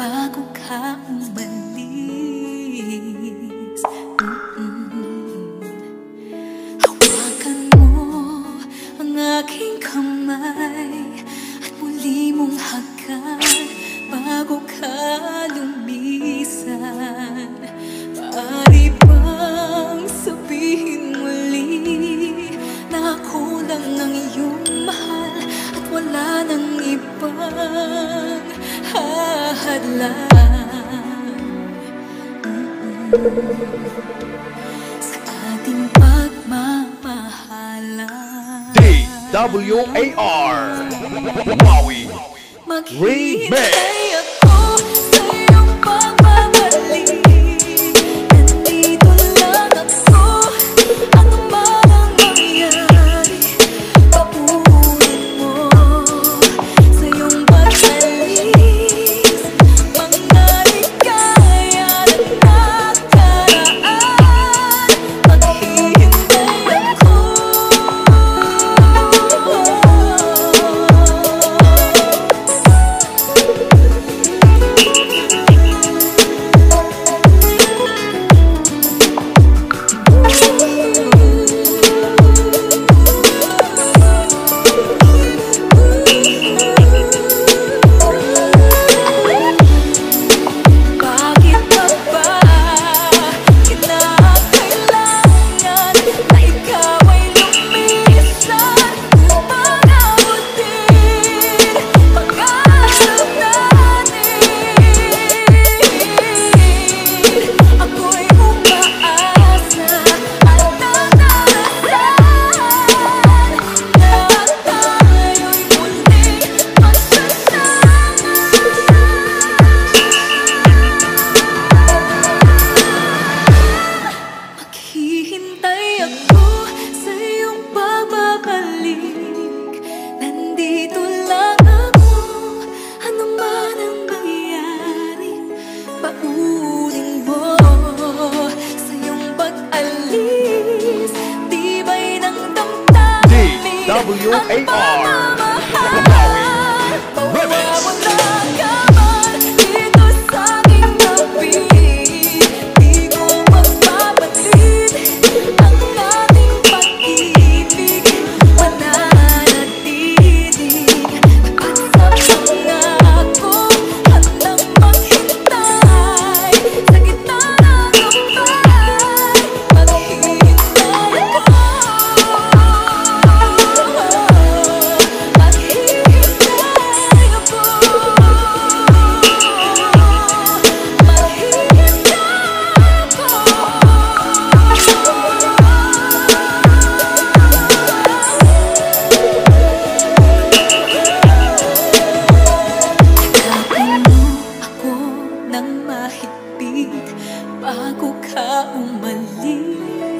bago ka umalis. Hawakan mo ang aking kamay at muli mong hagan bago ka lumisan. Maaari bang sabihin muli na ako lang ang iyong mahal at wala nang ibang hahadlang sa ating pagmamahalan? DWAR Maui Maghihintay ako sa iyong pagbabalik. Nandito lang ako, ano man ang mangyari. Paunin mo sa iyong pag-alis, mga ligaya na nakaraan. Maghihintay ako. Paunin mo sa iyong pag-alis, tibay ng damdamin ang pagmamahal. Mawawala ka man dito sa aking tabi, di ko magpapalit ang ating pag-ibig. Mananatiling at sa pangako, handang maghintay sa gitna ng lumbay. Maghihintay ako. Maghihintay ako. Yakapin mo ako ng mahigpit bago ka umalis.